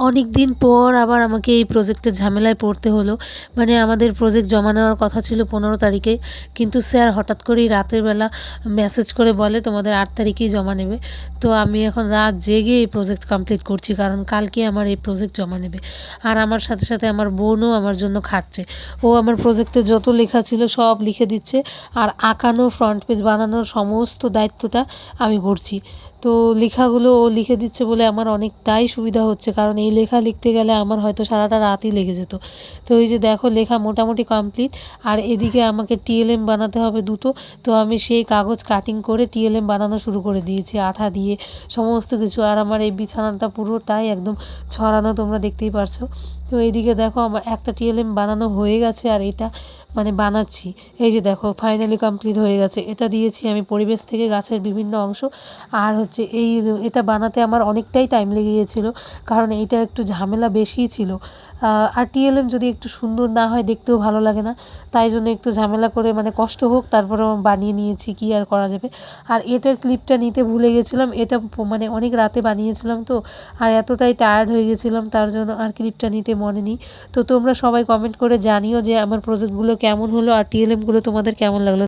অনেক দিন পর আবার আমাকে এই প্রজেক্টের ঝামেলায় পড়তে হলো। মানে আমাদের প্রজেক্ট জমা নেওয়ার কথা ছিল 15 তারিখে, কিন্তু স্যার হঠাৎ করেই রাতের বেলা মেসেজ করে বলে তোমাদের 8 তারিখেই জমা নেবে। তো আমি এখন রাত জেগে এই প্রজেক্ট কমপ্লিট করছি, কারণ কালকে আমার এই প্রজেক্ট জমা নেবে। আর আমার সাথে সাথে আমার বোনও আমার জন্য খাটছে। ও আমার প্রজেক্টে যত লেখা ছিল সব লিখে দিচ্ছে, আর আঁকানো ফ্রন্ট পেজ বানানোর সমস্ত দায়িত্বটা আমি করছি। তো লেখাগুলো ও লিখে দিচ্ছে বলে আমার অনেকটাই সুবিধা হচ্ছে, কারণ এই লেখা লিখতে গেলে আমার হয়তো সারাটা রাতই লেগে যেত। তো এই যে দেখো লেখা মোটামুটি কমপ্লিট। আর এদিকে আমাকে টিএলএম বানাতে হবে দুটো। তো আমি সেই কাগজ কাটিং করে টিএলএম বানানো শুরু করে দিয়েছি আঠা দিয়ে সমস্ত কিছু। আর আমার এই বিছানাটা পুরোটাই একদম ছড়ানো, তোমরা দেখতেই পারছো। তো এইদিকে দেখো আমার একটা টিএলএম বানানো হয়ে গেছে, আর এটা মানে বানাচ্ছি। এই যে দেখো ফাইনালি কমপ্লিট হয়ে গেছে। এটা দিয়েছি আমি পরিবেশ থেকে গাছের বিভিন্ন অংশ। আর হচ্ছে এটা বানাতে আমার অনেকটাই টাইম লেগে গিয়েছিলো, কারণ এইটা একটু ঝামেলা বেশিই ছিল। আর টিএলএম যদি একটু সুন্দর না হয় দেখতেও ভালো লাগে না, তাই জন্য একটু ঝামেলা করে মানে কষ্ট হোক তারপরে বানিয়ে নিয়েছি, কী আর করা যাবে। আর এটার ক্লিপটা নিতে ভুলে গেছিলাম, এটা মানে অনেক রাতে বানিয়েছিলাম তো, আর এতটাই টায়ার্ড হয়ে গেছিলাম তার জন্য আর ক্লিপটা নিতে মনে নেই। তো তোমরা সবাই কমেন্ট করে জানিও যে আমার প্রজেক্টগুলো কেমন হলো আর টিএলএমগুলো তোমাদের কেমন লাগলো।